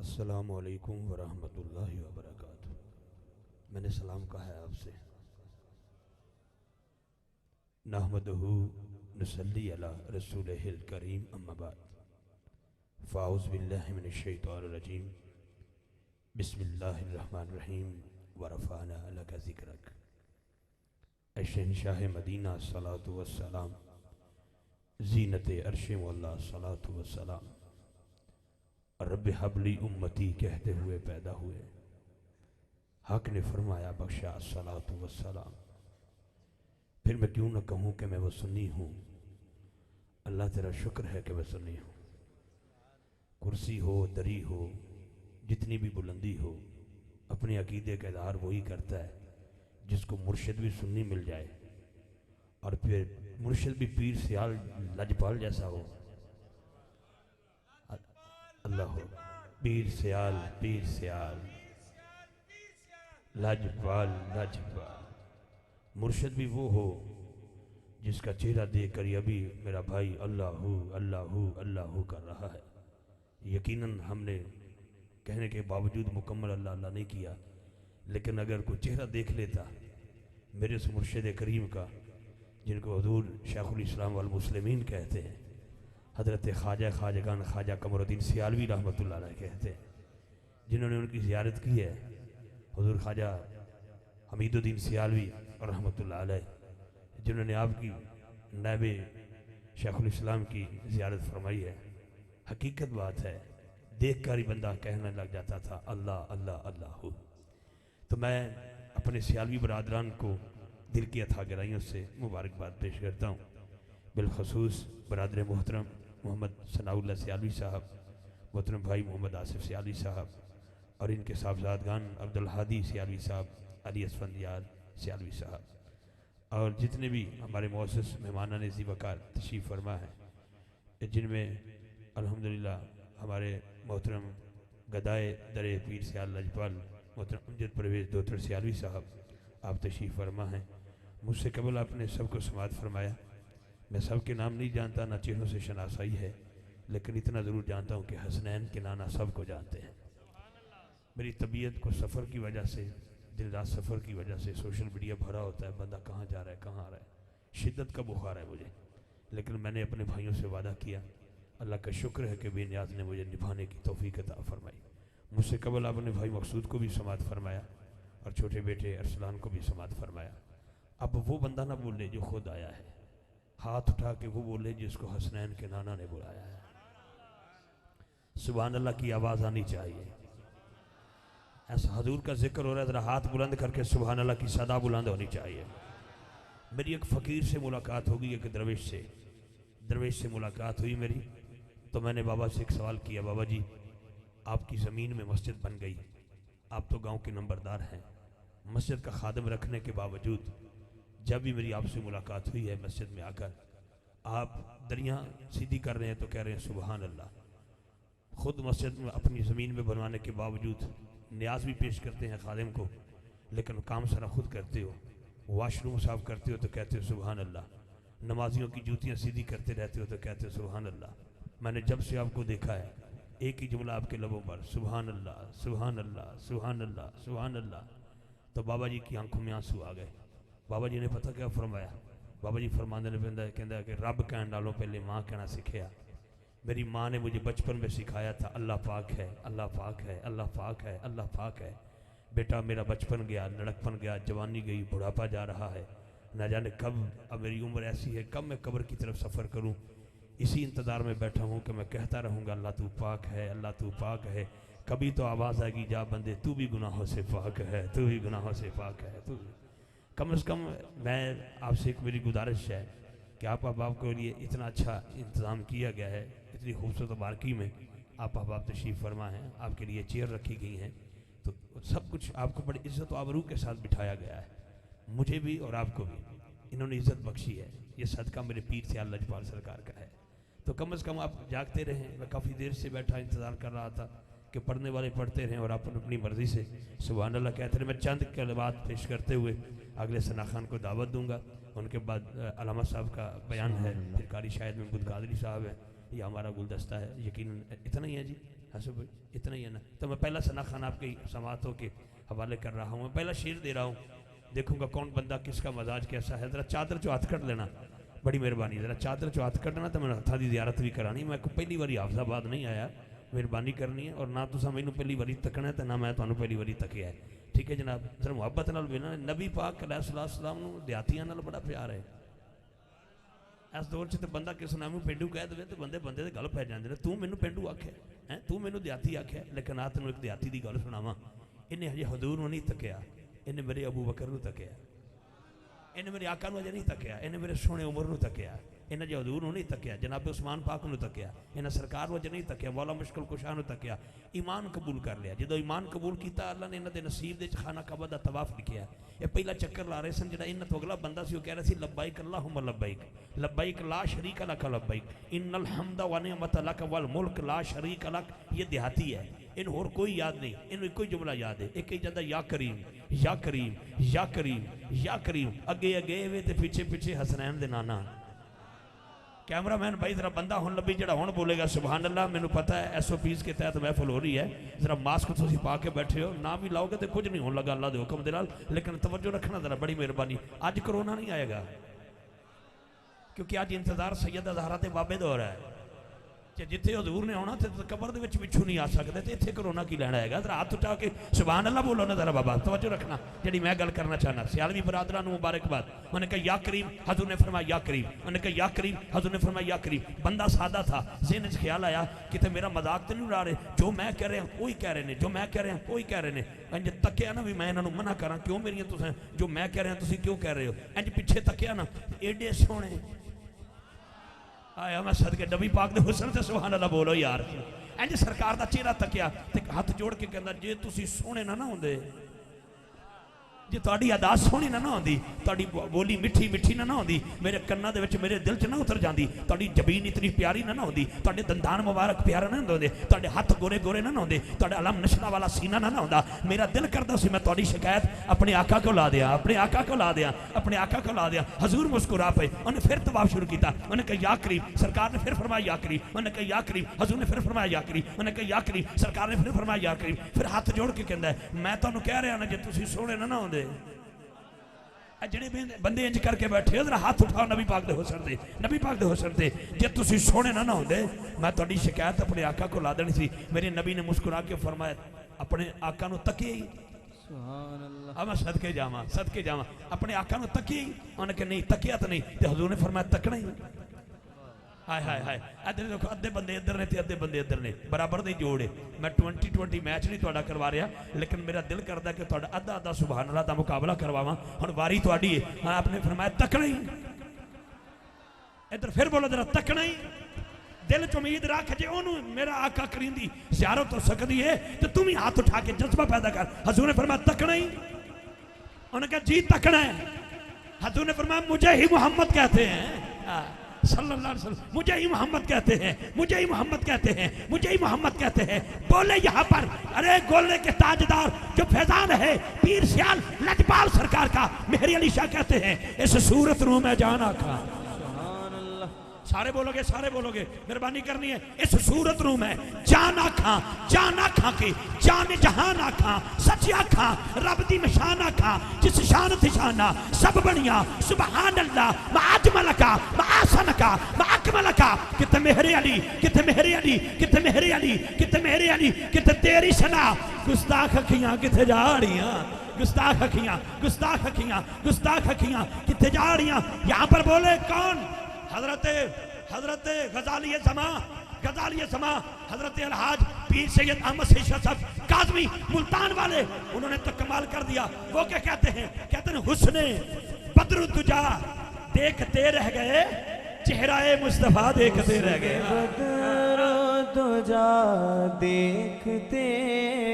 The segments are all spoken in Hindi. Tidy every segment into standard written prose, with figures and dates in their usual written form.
अस्सलामु अलैकुम वरहमतुल्लाहि वबरकातुहू। मैंने सलाम कहा है आपसे। नहमदुहू नसल्ली अला रसूलिहिल करीम अम्मा बाद। फ़ाऊज़ु बिल्लाहि मिनश शैतानिर रजीम। बिस्मिल्लाहिर रहमानिर रहीम। व रफ़अना लका ज़िक्रक। ऐ शहंशाह मदीना सलातु वस्सलाम, ज़ीनते अर्शे मौला सलातु वस्सलाम। रब्बि हबली उम्मती कहते हुए पैदा हुए, हक ने फरमाया बख्शा सलातु वस्सलाम। फिर मैं क्यों न कहूँ कि मैं वो सुन्नी हूँ। अल्लाह तेरा शुक्र है कि मैं सुन्नी हूँ। कुर्सी हो, दरी हो, जितनी भी बुलंदी हो, अपने अकीदे का इज़हार वही करता है जिसको मुर्शिद भी सुन्नी मिल जाए और फिर मुर्शिद भी पीर सियाल लजपाल जैसा हो। अल्लाह हो, पीर सियाल लजपाल लजपाल। मुर्शिद भी वो हो जिसका चेहरा देख कर अभी मेरा भाई अल्लाहू अल्लाहू अल्लाहू कर रहा है। यकीनन हमने कहने के बावजूद मुकम्मल अल्लाह अल्लाह नहीं किया, लेकिन अगर कोई चेहरा देख लेता मेरे उस मुर्शिद करीम का, जिनको हुजूर शेखुल इस्लाम वल मुस्लिमीन कहते हैं, हज़रत ख्वाजागान ख्वाजा कमरुद्दीन सियालवी रहमतुल्लाह अलैह कहते हैं, जिन्होंने उनकी ज़ियारत की है, हुजूर ख्वाजा हमीदुद्दीन सियालवी रहमतुल्लाह अलैह, जिन्होंने आपकी नायब शेखुल इस्लाम की ज़ियारत फरमाई है। हकीकत बात है, देख कर ही बंदा कहने लग जाता था अल्लाह अल्लाह अल्लाह। तो मैं अपने सियालवी बरादरान को दिल की अथा गहराइयों से मुबारकबाद पेश करता हूँ। बिलखसूस बरादर मोहतरम मोहम्मद सनाउल्लाह सियालवी साहब, मोहतरम भाई मोहम्मद आसिफ सियालवी साहब और इनके साहबजादगान अब्दुल हादी सियालवी साहब, अली असफंदियार सियालवी साहब और जितने भी हमारे मौसस मेहमानान ज़ी वक़ार तशरीफ़ फरमा है, जिनमें अल्हम्दुलिल्लाह हमारे मोहतरम गदाए दरे पीर सियाल लजपाल मोहतरम अमजद परवेज़ दोतर सियालवी साहब आप तशरीफ़ फरमा हैं। मुझसे कबल आपने सबको समात फरमाया। मैं सब के नाम नहीं जानता, ना चेहरों से शनासाई है, लेकिन इतना ज़रूर जानता हूँ कि हसनैन के नाना सब को जानते हैं। मेरी तबीयत को सफ़र की वजह से, दिन रात सफ़र की वजह से सोशल मीडिया भरा होता है, बंदा कहाँ जा रहा है कहाँ आ रहा है, शिद्दत का बुखार है मुझे, लेकिन मैंने अपने भाइयों से वादा किया। अल्लाह का शुक्र है कि बेनियाज ने मुझे निभाने की तौफीक अता फरमाई। मुझसे कबल आपने भाई मकसूद को भी समात फरमाया और छोटे बेटे अरसलान को भी समात फरमाया। अब वो बंदा ना बोले जो खुद आया है, हाथ उठा के वो बोले जिसको हसनैन के नाना ने बुलाया है। सुभान अल्लाह की आवाज़ आनी चाहिए। ऐसा हजूर का जिक्र हो रहा है, ज़रा हाथ बुलंद करके सुभान अल्लाह की सदा बुलंद होनी चाहिए। मेरी एक फ़कीर से मुलाकात होगी, एक दरवेश से मुलाकात हुई मेरी, तो मैंने बाबा से एक सवाल किया, बाबा जी आपकी ज़मीन में मस्जिद बन गई, आप तो गांव के नंबरदार हैं, मस्जिद का खादिम रखने के बावजूद जब भी मेरी आपसे मुलाकात हुई है मस्जिद में आकर, आप दरियाँ सीधी कर रहे हैं तो कह रहे हैं सुभान अल्लाह। ख़ुद मस्जिद में अपनी ज़मीन में बनवाने के बावजूद न्याज भी पेश करते हैं खादिम को, लेकिन काम सारा खुद करते हो। वाशरूम साफ करते हो तो कहते हो सुभान अल्लाह, नमाजियों की जूतियाँ सीधी करते रहते हो तो कहते हो सुभान अल्लाह। मैंने जब से आपको देखा है एक ही जुमला आपके लबों पर, सुभान अल्लाह सुभान अल्लाह सुभान अल्लाह सुभान अल्लाह। तो बाबा जी की आंखों में आंसू आ गए। बाबा जी ने पता क्या फरमाया, बाबा जी फरमाने ने पैंदा कहता कि रब कहने नालों पहले माँ कहना सीखिया। मेरी माँ ने मुझे बचपन में सिखाया था अल्लाह पाक है अल्लाह पाक है अल्लाह पाक है अल्लाह पाक है। बेटा मेरा बचपन गया, लड़कपन गया, जवानी गई, बुढ़ापा जा रहा है, न जाने कब अब मेरी उम्र ऐसी है कब मैं कब्र की तरफ सफ़र करूँ। इसी इंतज़ार में बैठा हूँ कि मैं कहता रहूँगा अल्लाह तू पाक है अल्लाह तू पाक है। कभी तो आवाज़ आएगी जा बंदे तू भी गुनाहों से पाक है, तू भी गुनाहों से पाक है। तू कम से कम मैं आपसे एक मेरी गुजारिश है कि आप अहबाब के लिए इतना अच्छा इंतज़ाम किया गया है, इतनी खूबसूरत बारकी में आप अहबाब तशरीफ़ फरमा हैं, आपके लिए चेयर रखी गई हैं, तो सब कुछ आपको बड़ी इज़्ज़त व आबरू के साथ बिठाया गया है। मुझे भी और आपको भी इन्होंने इज़्ज़त बख्शी है, ये सदका मेरे पीर सियाल लजपाल सरकार का है। तो कम से कम आप जागते रहें। मैं काफ़ी देर से बैठा इंतज़ार कर रहा था कि पढ़ने वाले पढ़ते रहें और आप अपनी मर्ज़ी से सुभान अल्लाह कहते रहे। मैं चंद कलिमात पेश करते हुए अगले सना खान को दावत दूंगा, उनके बाद अलामा साहब का बयान है, फिर कारी शायद महमूद कादरी साहब है, ये हमारा गुलदस्ता है। यकीनन इतना ही है जी। ऐसे इतना ही है ना। तो मैं पहला सना खान आपकी समातों के हवाले कर रहा हूँ। मैं पहला शेर दे रहा हूँ, देखूंगा कौन बंदा किसका मजाज कैसा है। जरा चादर चो हाथ कट लेना, बड़ी मेहरबानी। जरा चादर चो हाथ कटना तो मैं हथा की जियारत भी करानी। मैं पहली बारी हाफजाबाद नहीं आया, मेहरबानी करनी है। और ना तुसा मैनू पहली बारी तकना है, तो ना मैं तुहानू पहली बारी तकिया है। ठीक है जनाब, जरा मुहब्बत नाल भी ना। नबी पाक अलैहिस्सलाम नू देहातियां नाल बड़ा प्यार है। इस दौर च तो बंदा किस नाम पेंडू कह दे तो बंदे बंदे गल पै जाते हैं। तू मैनू पेंडू आख्या है, तू मैनू देहाती आख्या। लेकिन आ तेन एक देहाती की गल सुनावा। इन्हें हजे हजूर नू नहीं तकिया, इन्हें मेरे अबू बकर नू तकिया। इन्हें मेरे आका नू अजे नहीं तकिया, इन्हें मेरे सोने उमर नू तकिया। इन्हें जो हजूर नू नहीं तकिया, जनाब उस्मान पाक नू तकिया। इन्हें सरकार अजे नहीं तकिया, मौला मुश्किल कुशा नू तकिया। ईमान कबूल कर लिया। जो ईमान कबूल किया, अल्लाह ने इन्होंने नसीब के खाना काबा का तवाफ लिखिया। ये पहला चक्कर ला रहे सन, जो इन्होंने तो अगला बंदा सी, कह रहा सी लब्बाइक अल्लाहुम्मा लब्बाइक, लब्बाइक ला शरीक लक लब्बाइक, इन्नल हम्दा व निअमत लक वल मुल्क ला शरीक लक। ये देहाती है, इन होर कोई याद नहीं, इन एक ही जुमला याद है। एक ही जाता या करीम या करीम या करीम या करीम। अगे अगे वे ते पीछे पीछे हसनैन दे नाना। कैमरा मैन भाई जरा बंदा हुन लभी जरा हुन बोलेगा सुभान अल्लाह। मैनू पता है SOPs के तहत महफिल हो रही है। जरा मास्क तुम पा के बैठे हो, ना भी लाओगे तो कुछ नहीं होने लगा अल्लाह के हुक्म दे नाल। लेकिन तवज्जो रखना जरा, बड़ी मेहरबानी। अज कोरोना नहीं आएगा, क्योंकि अज इंतजार सैयद ज़हरा ते बाबे दा हो रहा है। जिथे हजूर ने आना तो कबर के पिछू नहीं आ सकते, तो इतने कोरोना की लैना है। जरा हाथ उठा के सुभान अल्लाह बोलो ना जरा बाबा। तवज्जो रखना, जी मैं गल करना चाहना। सियालवी बरादरां नूं मुबारकबाद। उन्हें कहा या करीम, हजूर ने फरमाया या करीम। उन्हें कहा या करीम, हजूर ने फरमाया या करीम। बंदा सादा था, ज़हन च ख्याल आया कि मेरा मजाक तो नहीं उड़ा रहे, जो मैं कह रहा वही कह रहे हैं, जो मैं कह रहा वही कह रहे हैं। इंज तकिया ना भी मैं इन्होंने मना करा, क्यों मेरिया तुम जो मैं कह रहा तुम क्यों कह रहे हो। इंज पिछे तकिया ना, एडे सोहने आया मैं सदके नबी पाक दे हुस्न ते सुभान अल्लाह बोलो यार। इंज सरकार दा चेहरा तकिया ते हाथ जोड़ के कहंदा जे तुसी सोहने ना होंदे, जे तुहाडी अदा सोहनी ना होंदी, तुहाडी बोली मिठी मिठी ना होंदी, मेरे कन्नां दे विच मेरे दिल च ना उतर जांदी, तुहाडी जबीन इतनी प्यारी ना होंदी, तुहाडे दंदान मुबारक प्यारा ना होंदे, तुहाडे हाथ गोरे गोरे ना होंदे, तुहाडा अलम नशला वाला सीना ना होंदा। मेरा दिल करदा सी मैं तुहाडी शिकायत अपने आका को ला दिया, अपने आका को ला दिया, अपने आका को ला दिया। हजूर मुस्कुरा पे, उन्हें फिर तवाफ शुरू किया। उन्हें कहा या करीम, सरकार ने फिर फरमाया या करीम। उन्हें कहा या करीम, हजूर ने फिर फरमाया या करीम। उन्हें कहा या करीम, सरकार ने फिर फरमाया या करीम। फिर हाथ जोड़ के कहंदा है मैं तुहानूं कह रहा ना जे तुसीं सोहणे ना होंदे। जिहड़े बंदे इंज करके बैठे हो, जरा हाथ उठाओ नबी पाक दे हुस्न ते, नबी पाक दे हुस्न ते। जे तुसीं सोहणे ना होंदे, मैं तुहाडी शिकायत अपने आका को ला देनी सी। मेरे नबी ने मुस्कुरा के फरमाया, अपने आका नूं तकिए ही सुभान अल्लाह। अब मैं सदके जावां अपने आका नूं तकिए ही। उन्हें कहा नहीं तकिया तो नहीं, तो हजूर ने फरमाया तकना ही। हाय हाय हाय, इधर देखो अद्धे बंदे इधर ने ते अद्धे बंदे इधर ने, बराबर दी जोड़ है। मैं 2020 मैच नहीं तुहाडा करवा रहा, लेकिन मेरा दिल करदा कि तुहाडा अद्धा अद्धा सुभान अल्लाह दा मुकाबला करवावां। हुण वारी तुहाडी है। हाँ आपने फरमाया तकना ही। इधर फिर बोलो जरा तकना ही। दिल च उम्मीद रख, जे ओनू मेरा आका करीम दी ज़ियारत हो सकती है तो तुम ही हाथ उठा के जज्बा पैदा कर। हजूर ने फरमाया तकना ही। उन्होंने कहा जी तकना है। हजूर ने फरमाया मुझे ही मोहम्मद कहते हैं सल्लल्लाहु अलैहि वसल्लम, मुझे ही मोहम्मद कहते हैं, मुझे ही मोहम्मद कहते हैं, मुझे ही मोहम्मद कहते हैं। बोले यहाँ पर अरे गोले के ताजदार जो फैजान है पीर सियाल लजपाल सरकार का मेहरी अली शाह कहते हैं इस सूरत रू में जाना खा। सारे बोलोगे, सारे बोलोगे, मेहरबानी करनी है। इस सूरत रू में जाना खा के जान जहान आखा सच आखा रब दी निशान आखा जिस शान थिशाना सब बनिया सुभान अल्लाह माजमल का मासन का माकमल का। कित मेहरे अली, कित मेहरे अली, कित मेहरे अली, कित मेहरे अली, कित तेरी सना। गुस्ताख अखियां किथे जा रहियां, गुस्ताख अखियां, गुस्ताख अखियां, गुस्ताख अखियां किथे जा रहियां। यहाँ पर बोले कौन? हजरत गजाली जमा हजरत अलहाज पीर सैयद अहमद साहब काज़मी मुल्तान वाले। उन्होंने तो कमाल कर दिया। वो क्या कहते हैं? कहते हैं हुस्ने बदरुद्दुजा देखते रह गए, चेहराए मुस्तफा देखते रह गए। बदरुद्दुजा देखते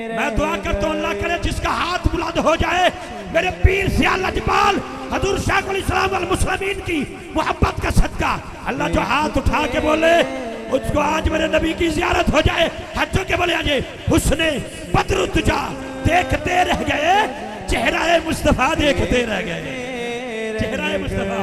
रह। मैं दुआ करता हूं अल्लाह करे जिसका हाथ बुलंद हो जाए मेरे पीर सियाल लजपाल हजूर शाह अल मुस्लिमीन की मोहब्बत का सदका, अल्लाह जो हाथ उठा के बोले उसको आज मेरे नबी की ज़ियारत हो जाए। हजों के बोले आज हुस्ने बदरुद्दुजा देखते रह गए, चेहरा मुस्तफा देखते रह गए, चेहरा मुस्तफा।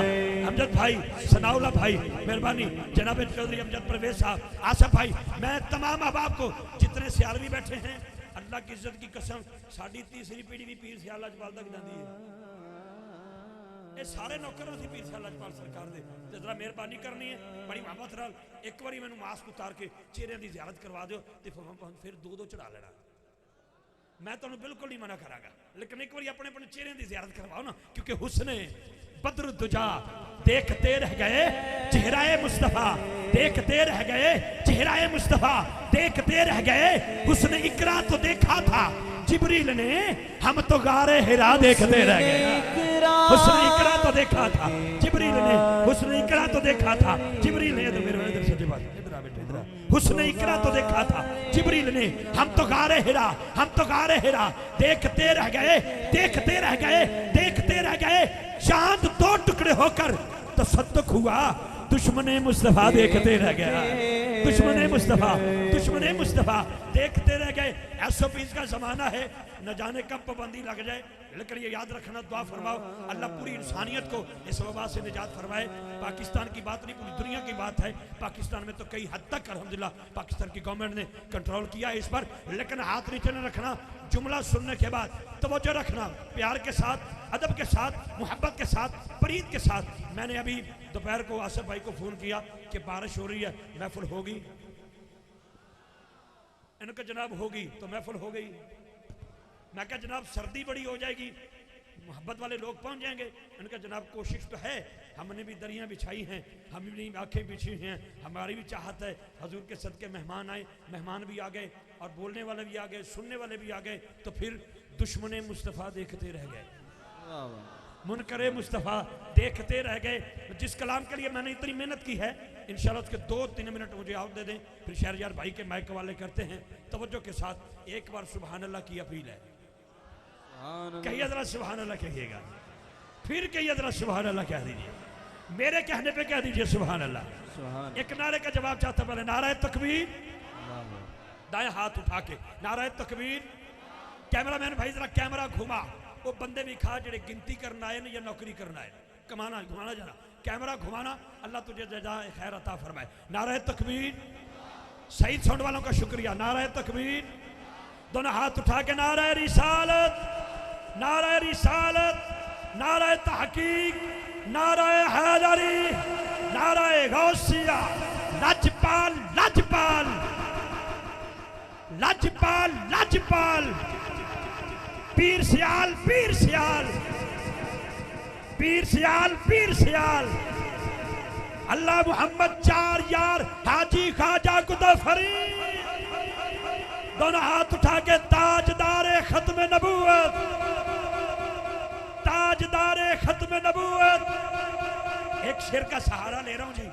अमजद भाई, सनाउल्लाह भाई, मेहरबानी जनाब चौधरी अमजद परवेज साहब, आसफ भाई, मैं तमाम अहबाब को जितने सियालवी बैठे हैं, अल्लाह की इज्जत की कसम साड़ी तीसरी पीढ़ी भी पीर सियाल लजपाल तक जाती है। ये सारे नौकर सी पीर सियाल लजपाल सरकार दे ते जरा मेहरबानी करनी है बड़ी मोहब्बत नाल एक बारी मैनू मास्क उतार के चेहरे की जियारत करवा दो ते फिर दो चढ़ा लेना। मैं तुहानू बिल्कुल नहीं मना करांगा, लेकिन एक बार अपने अपने चेहरे की जियारत करवाओ ना, क्योंकि हुस्ने बद्र दुजा देखते रह गए चेहराए मुस्तफा, देखते रह गए चेहराए मुस्तफा, देखते रह गए हुस्ने इकरा तो देखा था जिब्रील ने, हम तो गारे हिरा देखते रह गए। हुस्ने इकरा तो देखा था जिब्रील ने, हुस्ने इकरा तो देखा था जिब्रील ने, इधर सच्चे बात इधर आ बेटे इधर, हुस्ने इकरा तो देखा था जिब्रील ने, हम तो गारे हिरा, हम तो गारे हिरा देखते रह गए, देखते रह गए, देखते रह गए, चांद दो टुकड़े होकर तसद्दुक हुआ, दुश्मने मुस्तफा देखते रह गया, दुश्मने मुस्तफा, दुश्मने मुस्तफा देखते रह गए। एसओपीज का जमाना है, न जाने कब पाबंदी लग जाए, लेकिन ये याद रखना, दुआ फरमाओ अल्लाह पूरी इंसानियत को इस वबा से निजात फरमाए। पाकिस्तान की बात नहीं, पूरी दुनिया की बात है। पाकिस्तान में तो कई हद तक अल्हम्दुलिल्लाह पाकिस्तान की गवर्नमेंट ने कंट्रोल किया है इस पर, लेकिन हाथ नीचे न रखना। जुमला सुनने के बाद तवज्जो रखना, प्यार के साथ, अदब के साथ, मोहब्बत के साथ, प्रीत के साथ। मैंने अभी दोपहर को आसिफ भाई को फोन किया कि बारिश हो रही है, महफिल होगी? इनका जनाब होगी, तो महफिल हो गई। मैं कहा जनाब सर्दी बड़ी हो जाएगी, मोहब्बत वाले लोग पहुंच जाएंगे। इनका जनाब कोशिश तो है, हमने भी दरियां बिछाई हैं, हम भी आंखें बिछी हैं, हमारी भी चाहत है हजूर के सदके मेहमान आए, मेहमान भी आ गए और बोलने वाले भी आ गए, सुनने वाले भी आ गए, तो फिर दुश्मने मुस्तफ़ा देखते रह गए, मुनकरे मुस्तफ़ा देखते रह गए। जिस कलाम के लिए मैंने इतनी मेहनत की है, इंशाल्लाह उसके 2-3 मिनट मुझे आप दे दें, फिर शहरयार भाई के माइक वाले करते हैं। तवज्जो के साथ एक बार सुभान अल्लाह की अपील है, कहिए जरा सुभान अल्लाह कहिएगा, फिर कहिए जरा सुभान अल्लाह कह दीजिए, मेरे कहने पे कह दीजिए सुभान अल्लाह। एक नारे का जवाब चाहता पहले, नाराए तकबीर, दाएं हाथ उठा के नाराए तकबीर। कैमरा मैन भाई जरा कैमरा घुमा, वो बंदे भी खा जेड़े गिनती करना आए या नौकरी करना है, कमाना घुमाना जरा, कैमरा घुमाना, अल्लाह तुझे जज़ाए खैर अता फरमाए। नाराए तकबीर, सही साउंड वालों का शुक्रिया, नाराए तकबीर, दोनों हाथ उठा के नाराए रिसालत, नाराए रिसालत, नाराए तहकीक, नाराए हैदरी, नाराए गौसिया, लजपाल लजपाल, लजपाल लजपाल, पीर सियाल पीर सियाल, पीर सियाल पीर सियाल, अल्लाह मोहम्मद चार यार हाजी ख्वाजा कुतफरी। दोनों हाथ उठा के ताजदारे खत्म नबूवत, ताजदारे खत्म नबूवत। एक शेर का सहारा ले रहा हूं जी,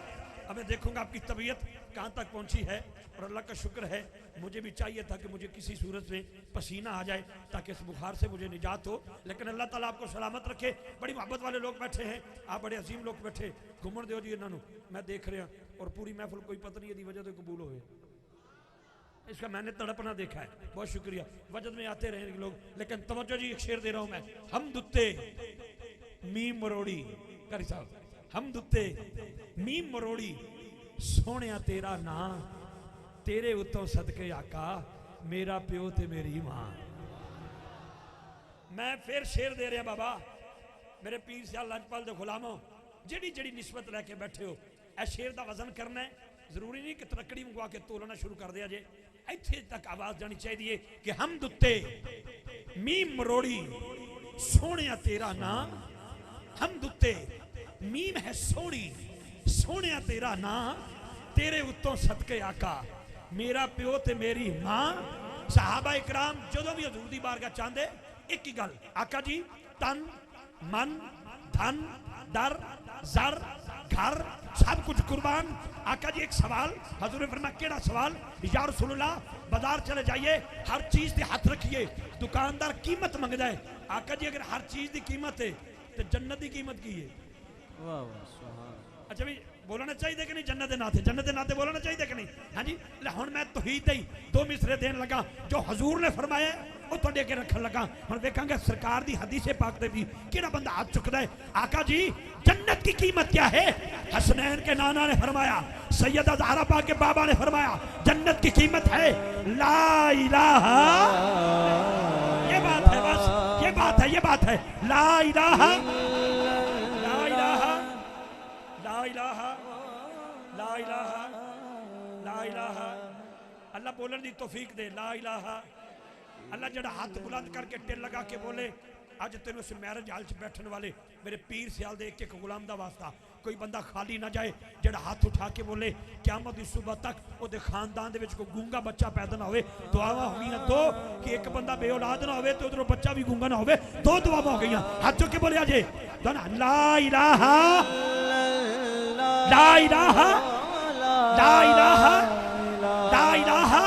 अब मैं देखूंगा आपकी तबीयत कहां तक पहुंची है, और अल्लाह का शुक्र है मुझे भी चाहिए था कि मुझे किसी सूरत में पसीना आ जाए ताकि इस बुखार से मुझे निजात हो, लेकिन अल्लाह ताला आपको सलामत रखे। बड़ी मोहब्बत वाले लोग बैठे हैं, आप बड़े अजीम लोग बैठे, घूमन दो जी इन्होंने, मैं देख रहा और पूरी महफिल कोई पता नहीं यदि वजह तो कबूल हो, इसका मैंने तड़पना देखा है, बहुत शुक्रिया। वजद में आते रहे लोग, लेकिन तवज्जो जी एक शेर दे रहा हूं मैं, हम दुत्ते मीम मरोड़ी करी साहब, हम दुत्ते मीम मरोड़ी, सोने तेरा ना तेरे उत्तों सदके आका, मेरा प्यो ते मेरी मां। मैं फिर शेर दे रहा बाबा, मेरे पीर सियाल लजपाल दे गुलामों, जेड़ी जेड़ी निस्बत लैके बैठे हो, ए शेर का वजन करना है, जरूरी नहीं कि तड़कड़ी मंगवा के तोलना शुरू कर दिया जे, इत्थे तक आवाज जानी चाहिए कि हम दुत्ते मीम मरोड़ी, सोने तेरा नाम, हम दुत्ते मीम है सोनी, सोने तेरा नाम, तेरे उत्तों सदके आका, मेरा प्यो ते मेरी मां। सहाबा इकराम जो भी हजूर दी बारगाह चाहते एक ही गल, आका जी तन मन धन दर जर घर सब कुछ कुर्बान। आका जी एक सवाल, हजूर ने फरमाया केड़ा सवाल? या रसूलुल्लाह बाजार चले जाइए, हर चीज की हाथ रखिए, दुकानदार कीमत मंगदा है, आका जी अगर हर चीज की कीमत है तो जन्नत की कीमत की है? वाह वाह सुभान। अच्छा भाई बोलना चाहिए कि नहीं? जन्नत दे नाते, जन्नत दे नाते बोलना चाहिए कि नहीं? हाँ जी, हुण मैं तौहीद दे 2 मिसरे देन लगा, जो हजूर ने फरमाया वो तुहाडे अगे रखन लगा। हुण वेखांगे सरकार दी हदीस पाक दे भी किहड़ा बंदा हाथ चुकदा है। आका जी जन्नत की कीमत क्या है? हसनैन के नाना ने फरमाया, सैयदा ज़हरा पाक के बाबा ने फरमाया, जन्नत की कीमत है ला इलाहा। ये बात है, बस ये बात है, ये बात है। ला इलाहा, ला इलाहा, ला इलाहा, ला इलाहा, ला इलाहा। अल्लाह बोलन दी तौफीक दे। ला इलाहा। अल्लाह जड़ा हाथ बुलंद करके टिल लगा के बोले, अज तेन उस मैरिज हाल च बैठने वाले मेरे पीर सियाल दे एक गुलाम का वास्ता कोई बंदा खाली ना जाए, जड़ा हाथ उठा के बोले क़यामत की सुबह तक वो खानदान दे विच कोई गूंगा बच्चा पैदा ना होवे। दुआवां हो गई दो कि एक बंदा बे औलाद ना होवे तो उधरों बच्चा भी गूंगा ना होवे। दो दुआवां हो गई। हाथ चुक के बोले अजे ला इलाहा, ला इलाहा, ला इलाहा, ला इलाहा,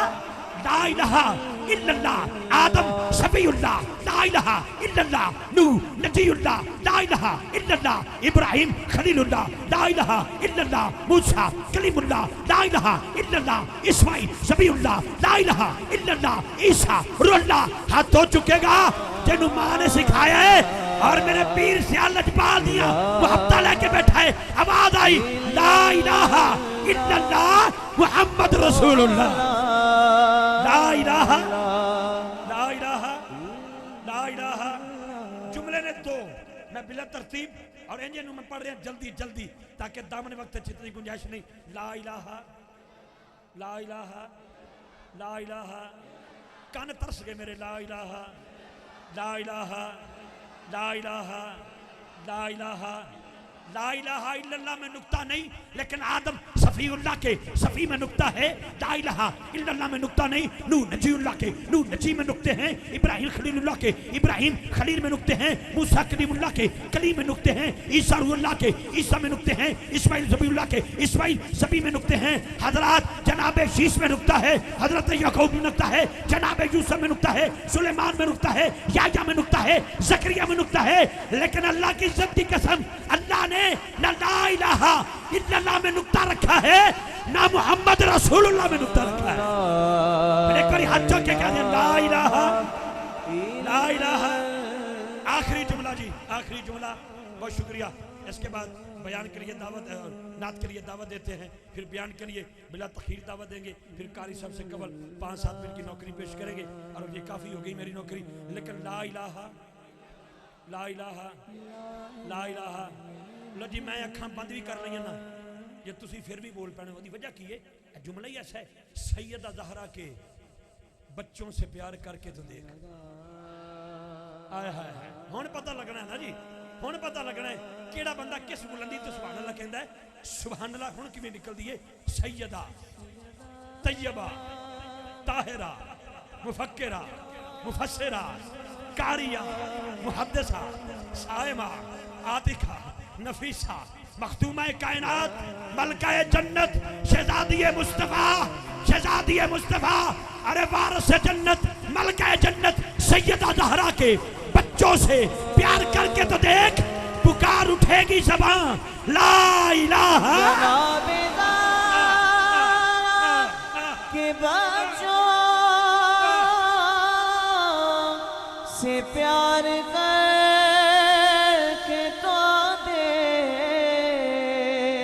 ला इलाहा इल्लल्लाह आदम शफीउल्लाह, ला इलाहा इल्लल्लाह नूह नबीउल्लाह, ला इलाहा इल्लल्लाह इब्राहिम खलीलुल्लाह, ला इलाहा इल्लल्लाह मूसा कलीमुल्लाह, ला इलाहा इल्लल्लाह इस्माइल शफीउल्लाह, ला इलाहा इल्लल्लाह ईसा रूहुल्लाह। हाथ हो चुकेगा तेनू मां ने सिखाया है और मेरे पीर सियाल लजपाल दिया वो हफ्ता लेके बैठा है। आवाज आई ला इलाहा इल्लल्लाह मुहम्मद रसूलुल्लाह, ला इलाहा, ला इलाहा, ला इलाहा। जुमले ने दो, मैं बिला तरतीब और इंजन में पढ़ रहा जल्दी जल्दी ताकि दामन वक्त जितनी गुंजाइश नहीं। ला इलाहा, ला इलाहा, ला इलाहा। कान तरस गए मेरे। ला इलाहा, ला इलाहा, ला इलाहा, ला इलाहा, ला इलाहा इल्लल्लाह में नुक्ता नहीं, लेकिन आदम सफीउल्लाह के सफी में नुक्ता है। ला इलाहा इल्लल्लाह में नुक्ता नहीं, नूह नजीउल्लाह के नूह नजी में नुक्ते हैं। इब्राहिम खलीलुल्लाह के इब्राहिम खलील में नुक्ते हैं। मूसा कलीमुल्लाह के कलीम में नुक्ते हैं। ईसा रूहुल्लाह के ईसा में नुक्ते हैं। इस्माइल ज़बीउल्लाह के इस्माइल ज़बी में नुक्ते हैं। हजरत जनाब शीश में नुक्ता है। हजरत याकूब में नुक्ता है। जनाब यूसुफ में नुक्ता है। सुलेमान में नुक्ता है। याह्या में नुक्ता है। ज़करिया में नुक्ता है। लेकिन अल्लाह की इज्जत की कसम अल्लाह ने ना ला इलाहा इल्लल्लाह में नुक्ता रखा है ना मोहम्मद रसूलुल्लाह में नुक्ता रखा है। एक बार हाथ चौक के कह दे ला इलाहा, ला इलाहा। आखिरी जुमला जी, आखिरी जुमला। बहुत शुक्रिया। इसके बाद बयान के लिए दावत, नात के लिए दावत देते हैं, फिर बयान के लिए बिला तखीर दावत देंगे, फिर कारी साहब से कबल 5-7 मिनट की नौकरी पेश करेंगे और ये काफ़ी हो गई मेरी नौकरी। लेकिन ला इलाहा, ला इलाहा, ला इलाहा। लो जी मैं अखा बंद भी कर रही ना, जे तुसी फिर भी बोल पैने उसकी वजह की है? जुमला ही ऐसा है, सैयदा ज़हरा के बच्चों से प्यार करके तो देख। आया है हुण पता लगना है ना जी, हुण पता लगना है केड़ा बंदा किस बुलंदी तो सुभान अल्लाह कहता है। सुभान अल्लाह हुण किवें निकलदी है? सैयदा, तैयबा, ताहिरा, मुफक्किरा, मुफस्सिरा, कारिया, मुहद्दिसा, साइमा, आतिका, नफीसा, मखदूमा कायनात, मलकाए जन्नत, शहजादिए मुस्तफा, शहजादिए मुस्तफा, अरे वारिस जन्नत, मलकाए जन्नत, सैयदा ज़हरा के बच्चों से प्यार करके तो देख, पुकार उठेगी ज़बां ला इलाहा के बच्चों से प्यार करके तो दे।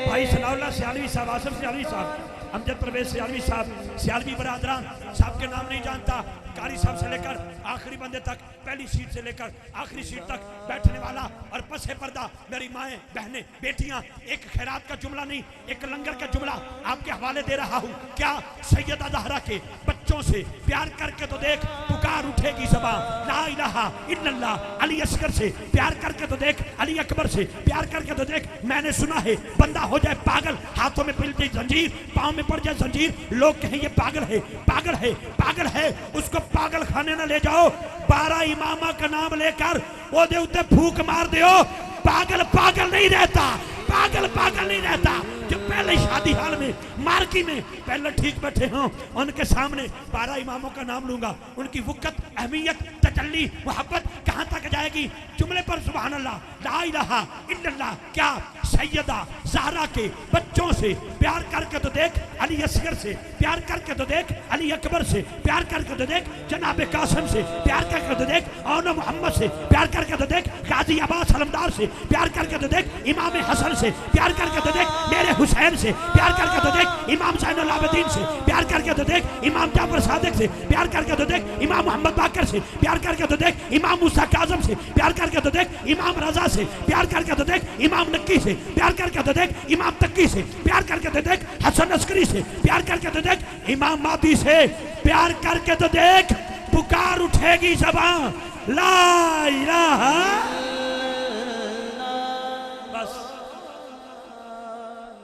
भाई सनाउल्लाह सियालवी साहब, आसिफ सियालवी साहब, अमजद परवेज सियालवी साहब, सियालवी बरादरान साहब के नाम नहीं जानता। कारी साहब से लेकर आखिरी बंदे तक, पहली सीट से लेकर आखिरी सीट तक बैठने वाला और पसे पर्दा मेरी माएँ, बहनें, बेटियां, एक खैरात का जुमला नहीं, एक लंगर का जुमला आपके हवाले दे रहा हूँ। क्या सैयदा ज़हरा के बच्चों से प्यार करके तो देख, पुकार उठेगी ज़बां ला इलाहा इल्लल्लाह। अली असगर से प्यार करके तो देख, अली अकबर से प्यार करके तो देख। मैंने सुना है बंदा हो जाए पागल, हाथों में पिल जाए जंजीर, पाँव में पड़ जाए जंजीर, लोग कहें ये पागल है, पागल है, पागल है। उसको पागल खाने ना ले जाओ, 12 इमामा का नाम लेकर वो दे उत्ते फूक मार दियो। पागल पागल नहीं रहता, पागल पागल नहीं रहता। जो पहले शादी हाल में मार्की में पहले ठीक बैठे हों, उनके सामने 12 इमामों का नाम लूंगा, उनकी वक़्त, अहमियत, तजल्ली मोहब्बत कहाँ तक जाएगी? जुमले पर सुभान अल्लाह, ला इलाहा इल्लल्लाह। क्या सैयदा ज़हरा के बच्चों से प्यार करके तो देख, अली असगर से प्यार करके तो देख, अली अकबर से प्यार करके तो देख, जनाब कासिम से प्यार करके तो देख, औन मोहम्मद से प्यार करके तो देख, गाजी अब्बास अलमदार से प्यार करके तो देख, इमाम हसन से प्यार करके तो देख, मेरे हुसैन से प्यार करके तो देख, इमाम ज़ैनुल आबिदीन से प्यार करके तो देख, इमाम जाफर सादिक से प्यार करके तो देख, इमाम मोहम्मद बाकर से प्यार करके तो देख, इमाम मूसा काज़म से प्यार करके तो देख, इमाम रजा से प्यार करके तो देख, इमाम नक्की से प्यार करके तो देख, इमाम तक्की से प्यार करके तो देख, हसन अस्करी से प्यार करके तो देख, इमाम मादी से प्यार करके तो देख, पुकार उठेगी ज़बान ला इलाहा। बस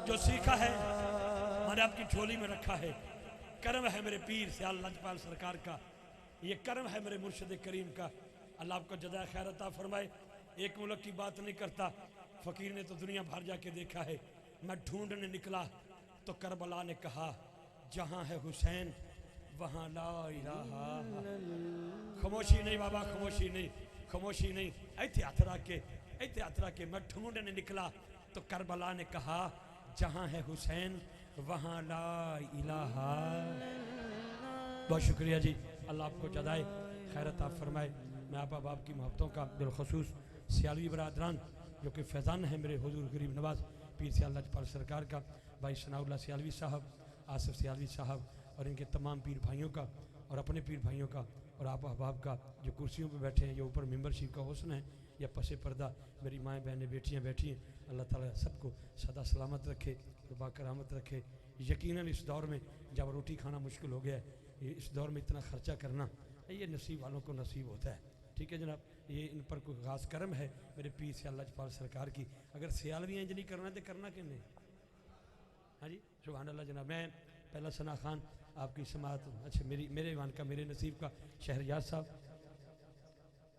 जो सीखा है मैंने आपकी झोली में रखा है। कर्म है मेरे पीर सियाल लजपाल सरकार का, ये कर्म है मेरे मुर्शिद करीम का। अल्लाह आपको जज़ा खैर अता फरमाए। एक मुल्क की बात नहीं करता, फ़कीर ने तो दुनिया भर जाके देखा है। मैं ढूंढने निकला तो करबला ने कहा, जहाँ है हुसैन वहाँ ला इलाहा। खामोशी नहीं बाबा, खामोशी नहीं, खामोशी नहीं। ऐसे हाथ रख के मैं ढूंढने निकला तो करबला ने कहा, जहाँ है हुसैन वहाँ ला इलाहा। बहुत शुक्रिया जी, अल्लाह आपको जज़ाए खैर अता फरमाए। मैं आप अहबाब की मोहब्बतों का बिलखसूस सियालवी बरादरान जो कि फैज़ान है मेरे हुजूर गरीब नवाज पीर सियाल लजपाल सरकार का, भाई सनाउल्लाह सियालवी साहब, आसिफ सियालवी साहब और इनके तमाम पीर भाइयों का और अपने पीर भाइयों का और आप अहबाब का जो कुर्सियों पर बैठे हैं, जो ऊपर मेंबरशिप का हुस्न है या पसे पर्दा मेरी माएँ बहनें बेटियाँ बैठी हैं। अल्लाह ताला सबको सदा सलामत रखे, बाकरामत रखे। यकीनन इस दौर में जब रोटी खाना मुश्किल हो गया है, इस दौर में इतना ख़र्चा करना ये नसीब वालों को नसीब होता है। ठीक है जनाब, ये इन पर कोई ख़ास कर्म है मेरे पीर सियाल लजपाल सरकार की। अगर सियालवी इंज नहीं करना तो करना क्यों नहीं? हाँ जी सुभान अल्लाह जनाब। मैं पहला सना खान आपकी समात, अच्छा मेरे ईमान का मेरे नसीब का शहरयार साहब,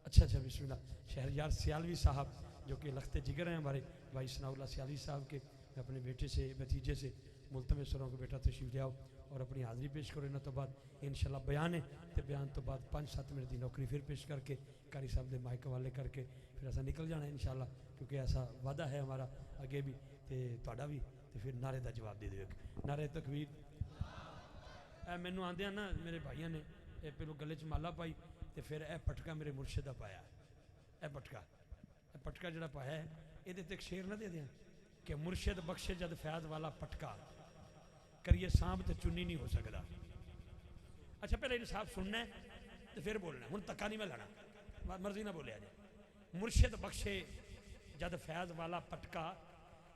अच्छा बिस्मिल्लाह, शहरयार सियालवी साहब जो कि लखते जिगर हैं हमारे भाई सनाउल्लाह सियालवी साहब के, अपने बेटे से भतीजे से मुल्तमसरों को बेटा तशरीफ ले आओ और अपनी हाज़री पेश करो। इन्हों तो बाद इंशाल्लाह बयान है, तो बयान तो बाद 5-7 मिनट की नौकरी फिर पेश करके कारी साहब के माइक वाले करके फिर ऐसा निकल जाना इंशाल्लाह, क्योंकि ऐसा वादा है हमारा अगे भी तो भी। तो फिर नारे का जवाब दे दो, नारे तकबीर। मैनू आंदे ना मेरे भाइयों ने पहलू गले च माला पाई तो फिर यह पटका मेरे मुर्शिद का पाया। यह पटका जोड़ा पाया है ये एक शेर ना दे दें कि मुर्शिद बख्शे जद फैज वाला पटका, करिए सांप तो चुनी नहीं हो सकता। अच्छा पहले इंसाफ सुनना है तो फिर बोलना, हूँ धक्का नहीं मैं लाना, मर्जी ना बोलिया जाए। मुर्शिद बख्शे जद फैज वाला पटका,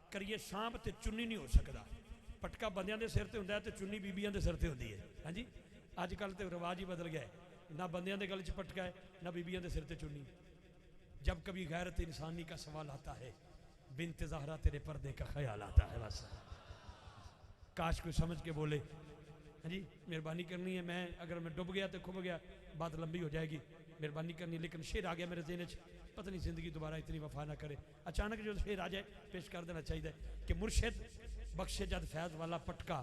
करिए सांप तो चुनी नहीं हो सकता। पटका बंदियां के सिर से होंगे तो चुनी बीबियां के सिर से होती है। हाँ जी अजकल तो रिवाज ही बदल गया है, ना बंदियां के गले च पटका है ना बीबियां के सिर से चुनी। जब कभी गैरत इंसानी का सवाल आता है, बिन्त ज़हरा तेरे पर्दे का ख्याल आता है। बस काश कोई समझ के बोले। हाँ जी मेहरबानी करनी है, मैं अगर मैं डूब गया तो खुब गया, बात लंबी हो जाएगी, मेहरबानी करनी। लेकिन शेर आ गया मेरे ज़हन च, पता नहीं जिंदगी दोबारा इतनी वफा ना करे, अचानक जो शेर आ जाए पेश कर देना चाहिए कि मुर्शिद बख्शे जद फैज वाला पटका,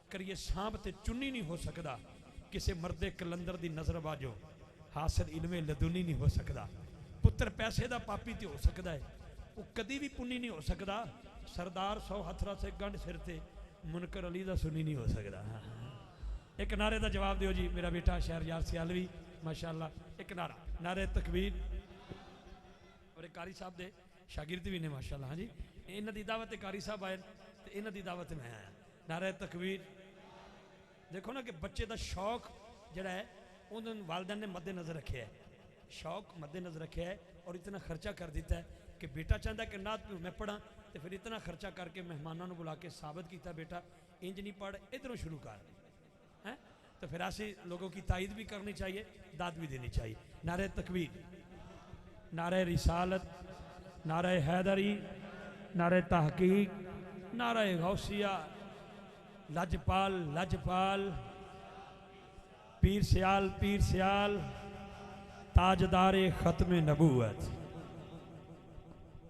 करिए सांप ते चुनी नहीं हो सकता। किसी मर्दे कलंदर दी नजर बाजो, हासिल इल्मे लदुनी नहीं हो सकता। पुत्र पैसे का पापी तो हो सकता है, वो कभी भी पुन्नी नहीं हो सकता। सरदार 100 हथरा से गंढ सिर ते, मुनकर अली का सुनी नहीं हो सकता। एक नारे का जवाब दियो जी मेरा बेटा शहरयार सियालवी माशाअल्लाह। एक नारा, नारे तकबीर। और एक कारी साहब दे शागिर्द भी ने माशाअल्लाह। हाँ जी इन्हों की दावत कारी साहब आए तो इन्हों की दावत मैं आया। नारे तकबीर। देखो ना कि बच्चे का शौक जड़ा है उन्होंने वालदैन ने मद्देनज़र रखे है, शौक मद्देनज़र रखे है और इतना खर्चा कर दिता है कि बेटा चाहता है कि नात मैं पढ़ा तो फिर इतना खर्चा करके मेहमानों को बुला के साबित किया बेटा इंज नहीं पढ़ इधरों शुरू कर है। तो फिर ऐसे लोगों की तायद भी करनी चाहिए, दाद भी देनी चाहिए। नारे तकबीर, नारे रिसालत, नारे हैदरी, नारे तहकीक, नारे गौसिया, लजपाल लजपाल, पीर सियाल ताजदारे ख़त्म नबूवत।